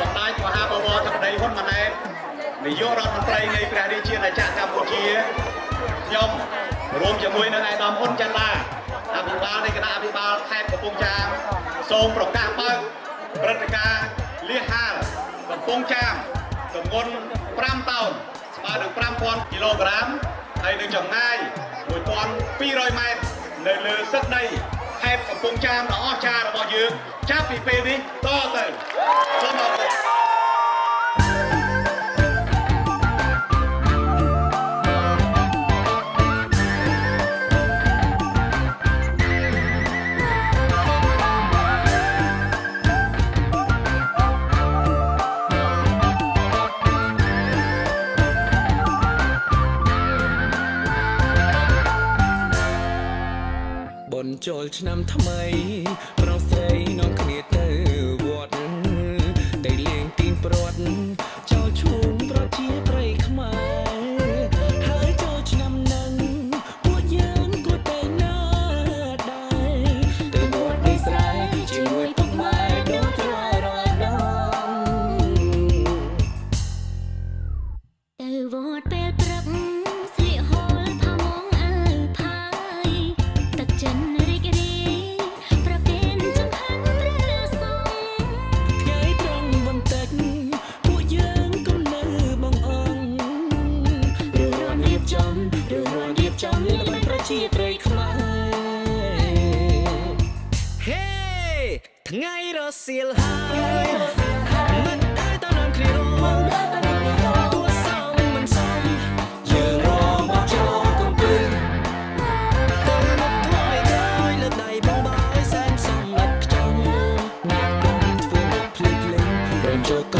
សម្ដេចមហាបវរធិបតីហ៊ុនម៉ាណែតនាយករដ្ឋមន្ត្រីនៃព្រះរាជាណាចក្រកម្ពុជាខ្ញុំរួមជាមួយនឹងឯកឧត្តមហ៊ុនចន្ទរាអភិបាលនៃគណៈអភិបាលខេត្តកំពង់ចាមសូមប្រកាសបើកព្រឹត្តិការណ៍លះហាលកំពង់ចាមទម្ងន់5តោនស្មើនឹង 5000 គីឡូក្រាមហើយនឹងចម្ងាយ 1200 ម៉ែត្រនៅលើទឹកដីខេត្តកំពង់ចាមដ៏អស្ចារ្យរបស់យើងចាប់ពីពេលនេះតទៅសូមអរគុណចូលឆ្នាំថ្មីប្រុសស្រីនាំគ្នាទៅវត្តได้លេងទីងព្រាត់ចូលឈូងប្រជាប្រិយខ្មែរហើយចូលឆ្នាំនឹងពួកយើងគួរតែណាដែរទៅវត្តនេះស្រែជាមួយពុកម៉ែដូចរាល់ដងទៅវត្តពេលព្រឹកស្លៀកហូលផាមួងអាវផាយទឹកចិនជាប្រិយខ្មែរហេថ្ងៃរសៀលហើយមិនដែលតនំគ្រារងទួសំមិនសំយើងរងមកចូលកំពឹងទៅមកថ្លៃក្រោយលើដៃបងបាយសែនសំឡាច់ខ្ចង់អ្នកកុំធ្វើមកភ្លេចលេងរំជោគ